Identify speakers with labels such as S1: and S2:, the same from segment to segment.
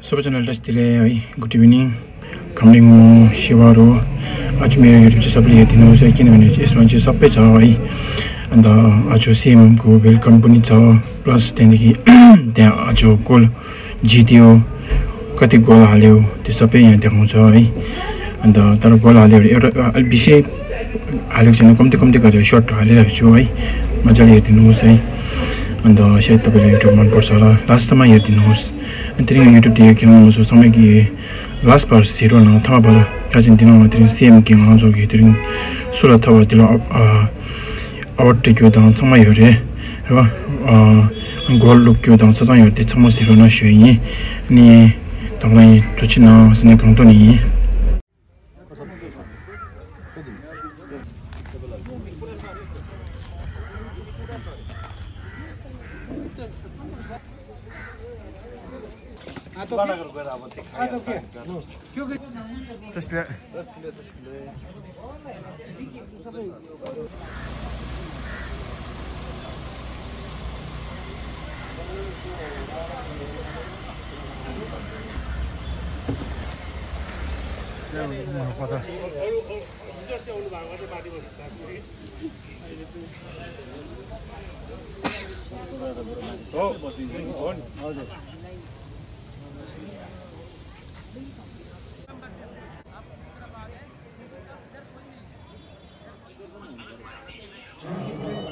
S1: सबैजना टेस्टले है good evening coming म शिवारो आज मेरो युट्युब चाहिँ सबैले हेरिदिनुहोस् है किनभने यसमा चाहिँ सबै छ है अन्त आज सिएमको वेलकम पनि छ प्लस त्यहाँदेखि त्यहाँ आज गोल जित्यो कति गोल हाल्यो त्यो सबै यहाँ देखाउँछ है अन्त तर गोल हाल्यो एउटा विषय हालेको छैन कम्ती कम्ती गरेर सर्ट हालिरहेको छु है मजाले हेरिदिनुहोस् है अन्त सायद तपाईँलाई युट्युब मनपर्छ होला लास्टसम्म हेरिदिनुहोस् अनि त्यही युट्युब खेल्नुहुन्छ समय कि लास्ट बार हिरो न अथवा बार काजिन दिन त्यही सेम गेम जोगी त्यही 16 अथवा त्यो अवार्ड टेक्यो द समय हेरे र गोल लुक्यो द चाहिँ हेर्दै छ म हिरो न सुई नि तपाईँ तुचिन सने कंटो नि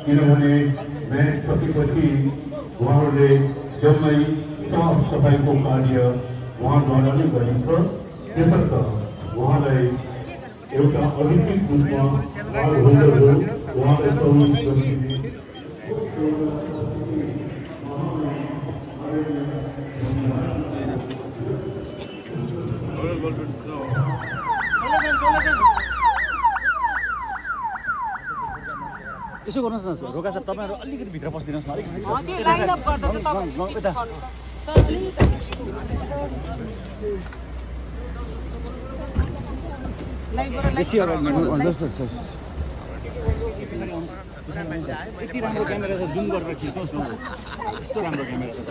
S2: किनभने म्याच सकेपछि उहाँहरूले जम्मै साफ सफाइको कार्य उहाँद्वारा नै गरिन्छ त्यसर्थ उहाँलाई एउटा अधिकृत रूपमा उहाँलाई सम्मानित गरिदिने
S3: यसो गर्नुहोस् न रोका साहब तपाईहरु अलिकति भित्र पस्दिनुहोस् न अलिकति
S4: त्यो लाइन अप गर्दा चाहिँ तपाईहरु पछि सर्नुहोस् सर अलिकति लाइभ गरेर
S3: बेसी अगाडि जस्तो छ यति राम्रो क्यामेरा छ जुम गरेर खिच्नुहोस् न यस्तो राम्रो क्यामेरा छ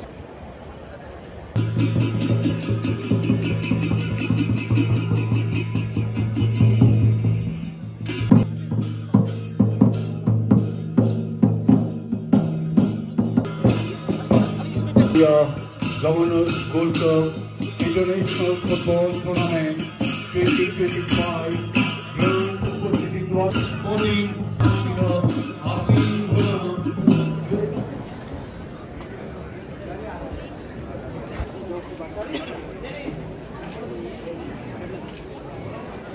S2: Governors Gold Cup International Football Tournament 2025 Grand Opportunity Cross Sporting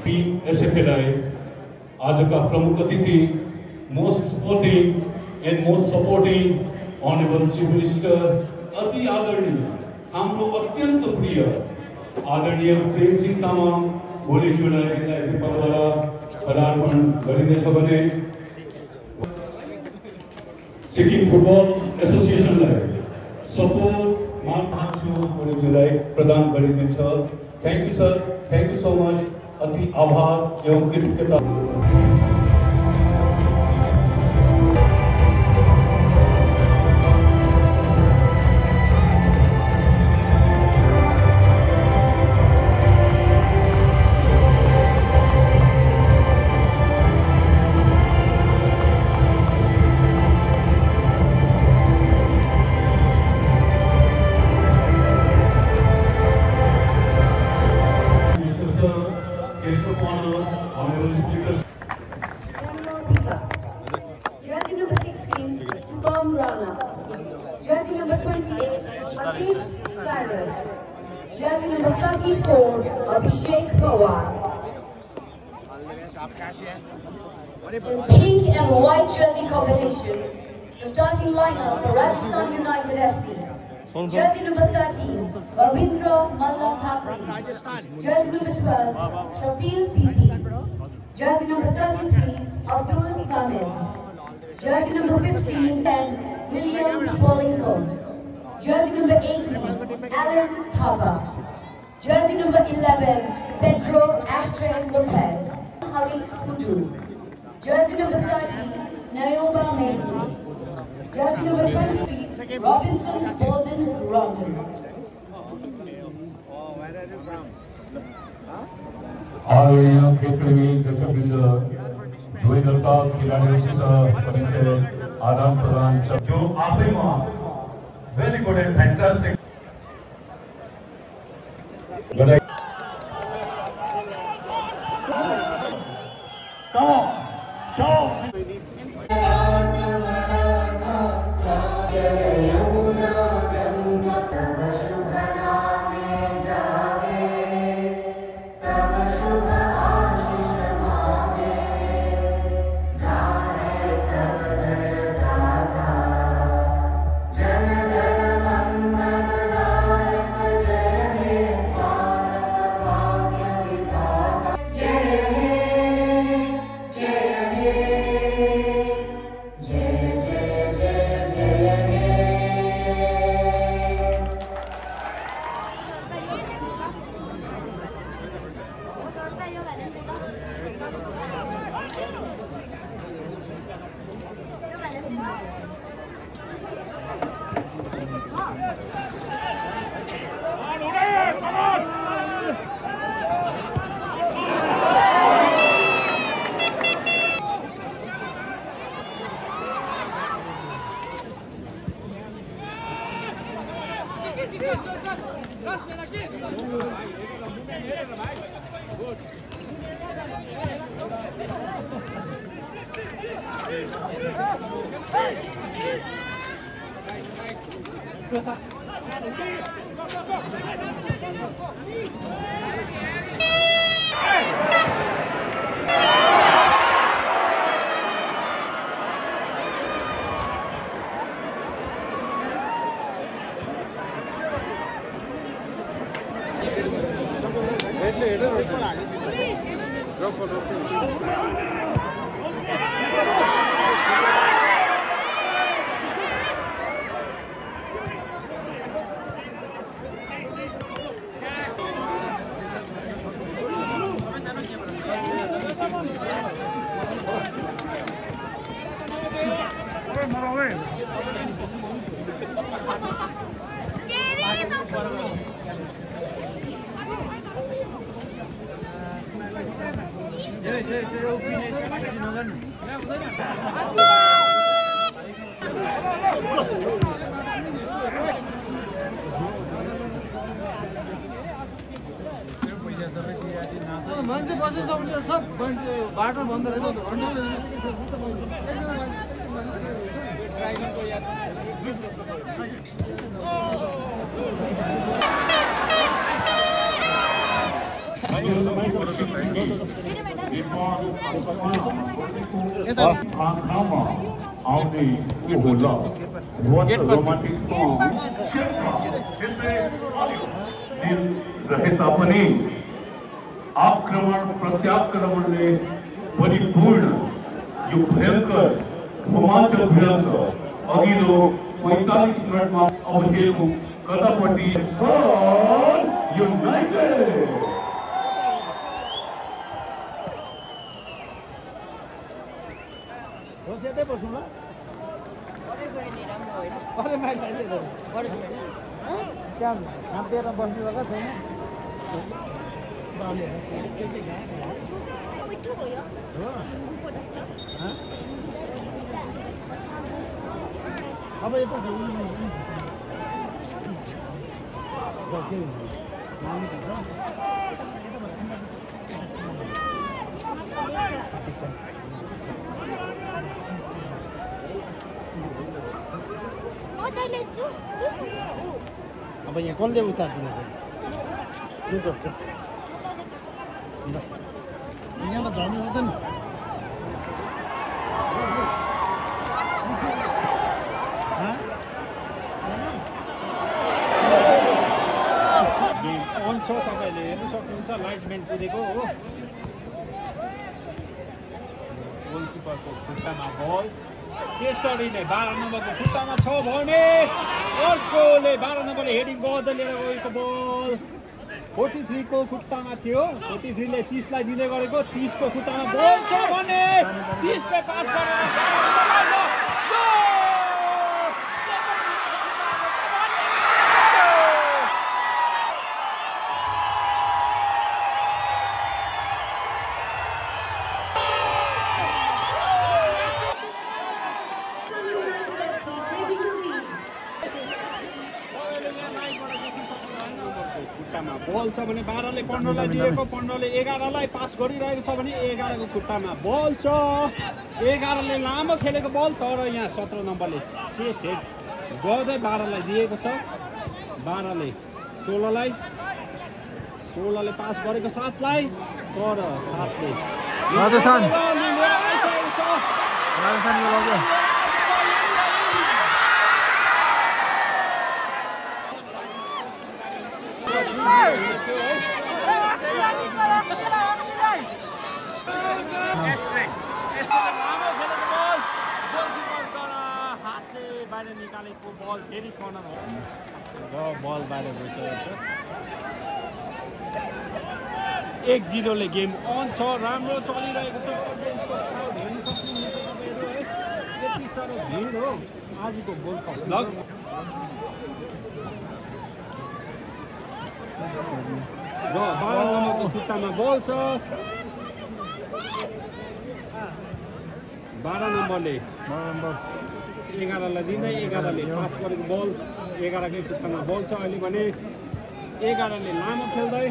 S2: Team SFLI आज का प्रमुख अतिथि most sporting and most supporting Honorable Chief Minister अति आदरणीय हाम्रो अत्यंत प्रिय आदरणीय प्रेम सिंह तामाङ भोलिज्यूलाई पदबाट पदार्पण गरिँदैछ भने सिक्किम फुटबल एसोसिएसनलाई सपोर्ट माग्छु भोलिज्यूलाई प्रदान गरिदिन्छ thank you sir thank you so much अति आभार एवं कृतज्ञता
S5: Jersey number 16, Storm Rana. Jersey number 28, Atish Sarar. Jersey number 34, Abhishek Pawar. In pink and white jersey combination, the starting lineup for Rajasthan United FC. Jersey number 13, Ravindra Mallam Thapri. Jersey number 12, Shafil Biti. Jersey number 33, Abdul Samir. Jersey number 15, William Polinko. Jersey number 18, Alan Thapa. Jersey number 11, Pedro Astre Lopez. Javi Hudu. Jersey number 30, Nayoba Mehdi. Jersey number 23, Robinson Bolden Rondon.
S2: आदरणीय खेलप्रेमी दर्शकवृन्द दुवै दलका खेलाडीहरूसित परिचय आदान प्रदान जो आफैमा very good and fantastic
S6: मान्छे बसिसक्छ सब मान्छे बाटो बन्द रहेछ
S2: रहेता पनि आक्रमण प्रत्याक्रमणले परिपूर्ण यो भयंकर रोमाञ्चक भिडन्त अघिल्लो 45 मिनटमा अब खेलको कतापट्टि युनाइटेड
S6: बसेदै बसौँ ल अरे माइले त्यहाँ खाँपेर बस्ने जग्गा छैन अब यता अब यहाँ कसले उतारिदिनु यहाँमा झर्नु हुँदैन
S3: अन छ तपाईँले हेर्नु सक्नुहुन्छ लाइट्सम्यान कुदेको हो गोलकिपरको खुट्टामा बल त्यसरी नै 12 नम्बरको खुट्टामा छ भने अर्कोले 12 नम्बरले हेडिङ गर्दै लिएर गएको बल 43 को खुट्टामा थियो 43 ले 30 लाई दिँदै गरेको 30 को खुट्टामा बल छ भने 30 ले पास गरेर खुट्टामा बल छ भने 12 ले 15 लाई दिएको 15 ले 11 लाई पास गरिरहेको छ भने 11 को खुट्टामा बल छ 11 ले लामो खेलेको बल तर यहाँ 17 नम्बरले चेस हेड गर्दै 12 लाई दिएको छ 12 ले 16 लाई 16 ले पास गरेको 7 लाई तर 7 ले
S6: राजस्थान यो लाग्यो
S3: बाहिर निकालेको बल फेरि कर्नर हो र बल बाहिर गइसकेको छ 1-0 ले गेम अन छ राम्रो चलिरहेको छ अडियन्सको क्राउड हेर्न सक्नुहुन्छ तपाईहरु है यति साह्रो भिड हो आजको गोल कप भ्लग र 12 नम्बरको खुट्टामा बल छ 12 नम्बरले 11 लाई दिँदै 11 ले पास गरेको बल 11 कै खुट्टामा बल छ अहिले भने 11 ले लामो खेल्दै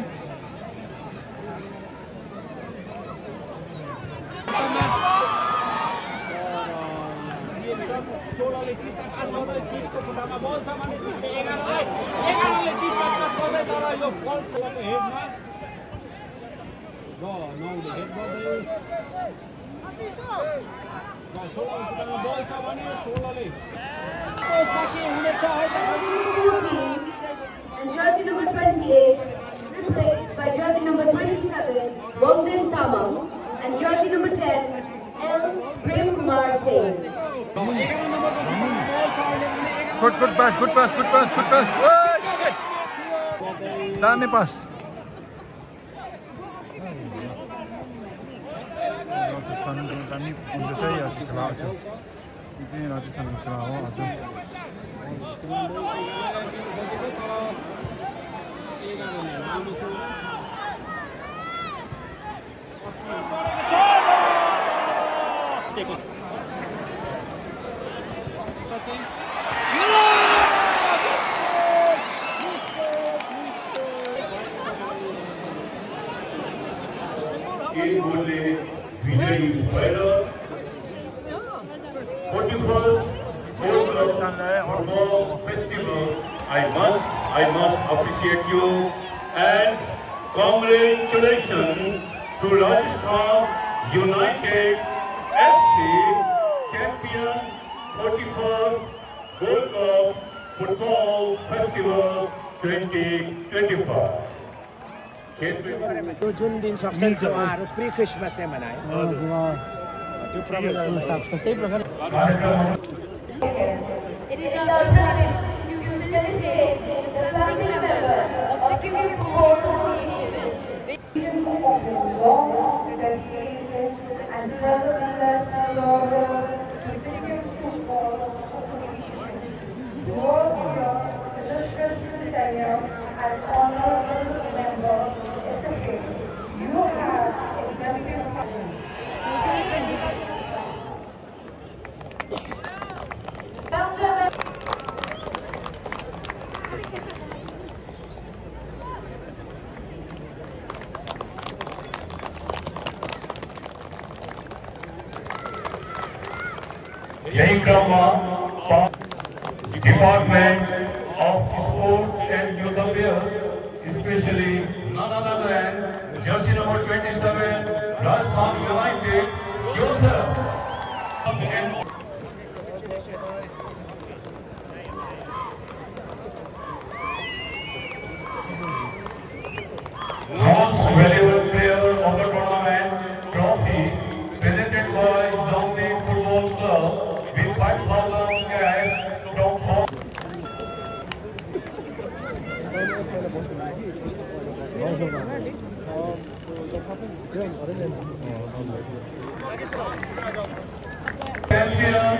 S3: 16 ले 30 लाई पास गर्दै 30 को खुट्टामा बल छ भने 30 ले 11 लाई 11 ले 30 लाई पास गर्दै तर यो बल खेलेको हेडमा र 9 ले हेड गर्दै 16 खुट्टामा बल छ भने 16 ले बाँकी हुनेछ है
S5: And jersey number 28 replaced by jersey number 27 Wongden Tamam and jersey number 10 L Prem Kumar Singh.
S6: Good pass. Oh shit! Dami pass. Rajasthan दामी हुन्छ चाहिँ आज खेला छ यो चाहिँ राजस्थानको खेला हो हजुर
S7: Vijay Vaidya, 41st Football Festival. I must appreciate you and congratulations to Rajasthan United FC champion 41st Gold Cup Football Festival 2025.
S8: त्यो जुन दिन सक्सेस छ उहाँहरु प्री क्रिसमस डे मनाए त्यो programme
S5: It is our privilege to felicitate the founding member of Sikkim Football Association. And serve us to Sikkim Football Association. Your illustrious tenure as honorable member is Sikkim. You have exemplified.
S7: यही क्रममा Department of Sports and Youth Affairs, especially none other than jersey number 27, Rajasthan United, Joseph. Most valuable player of the tournament trophy presented by Zombie Football Club with 5,000 cash from champion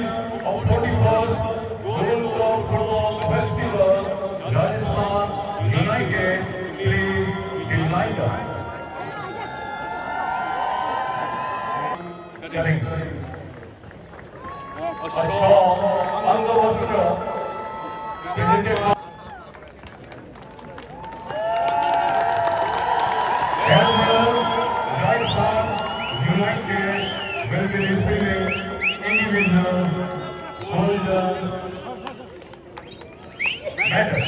S7: of 41st Gold Cup Football Festival, Rajasthan United, please delight us. A strong Angavastra presented by will be receiving individual golden medal.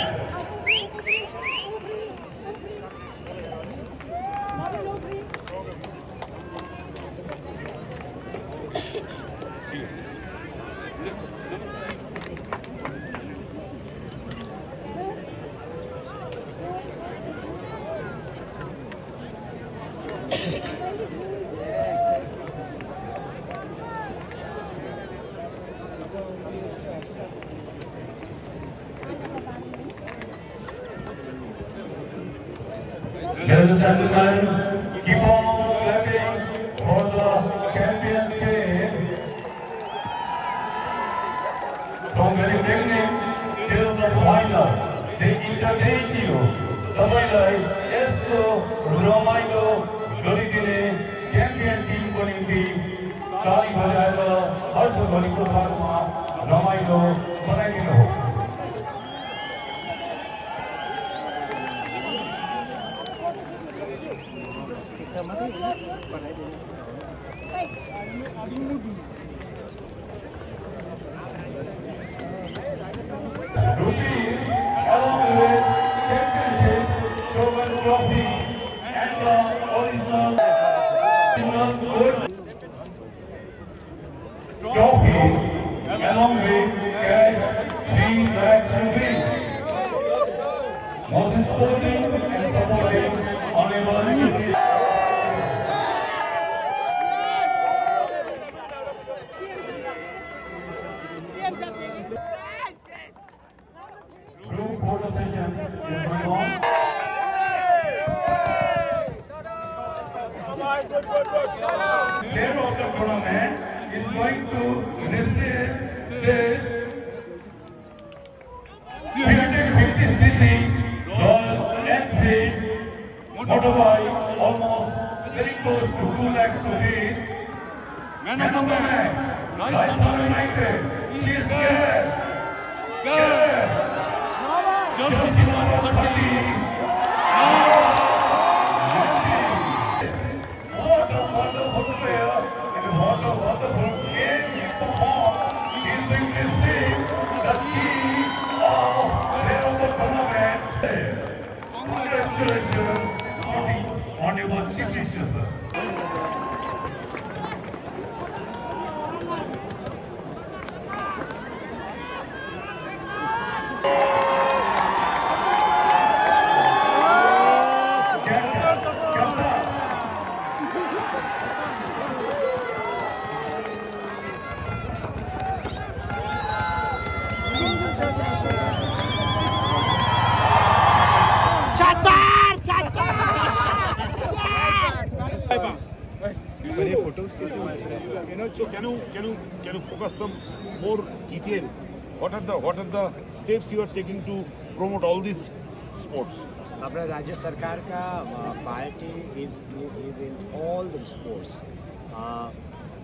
S7: Ladies and gentlemen, keep on clapping for the champion team. From very beginning till the final, they entertained you. तपाईलाई यस्तो रमाइलो गरिदिने champion टिमको निम्ति ताली बजाएर हर्षध्वनिको साथमा रमाइलो बनाइदिनुहोस्। Rupees along with championship, trophy and the original gold trophy along with cash 3 lakhs rupees. Most supporting and supporting honorable chief. Group photo session is going on. Player of the tournament is going to receive this 350cc Royal Enfield motorbike, almost very close to 2 lakhs rupees. Man of the match, Rajasthan United. Please guess. Jersey number 30. What a wonderful player and what a wonderful game he performed. He's going to receive the key of player of the tournament. Congratulations, Honorable Chief Minister.
S9: So can you focus some more detail? What are the steps you are taking to promote all these sports?
S8: अपना राज्य सरकार का party is in all the sports.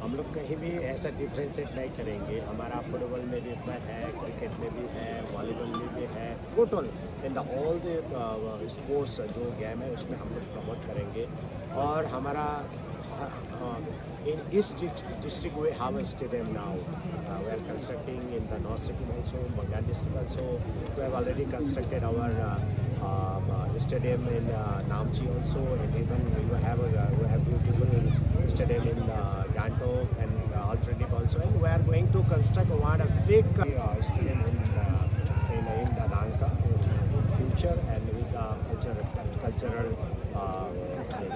S8: हम लोग कहीं भी ऐसा differentiate नहीं करेंगे. हमारा फुटबॉल में भी है, क्रिकेट में भी है, वॉलीबॉल में भी है. Total in the all the sports जो गेम है उसमें हम लोग प्रमोट करेंगे. और हमारा in East district we have a stadium now. We are constructing in the North Sikkim also, Bangan district also. We have already constructed our stadium in Namchi also, and even we have beautiful stadium in Gantok and Alternate also. And we are going to construct a big stadium in the Nangka in future, and with the cultural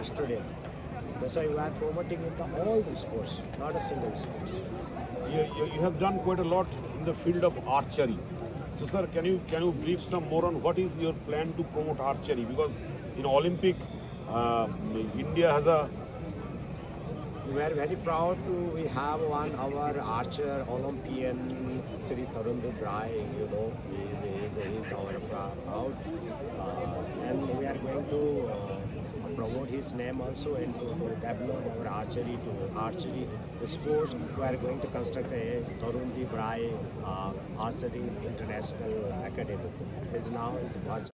S8: stadium. That's why we are promoting all the sports, not a single sport.
S9: You have done quite a lot in the field of archery. So, sir, can you brief some more on what is your plan to promote archery? Because in Olympic, India has a.
S8: We are very proud we have our archer Olympian Sri Tarundeep Rai. You know, he's our proud, and we are going to promote his name also and to develop our archery sports. We are going to construct a Tarundeep Rai Archery International Academy. Now is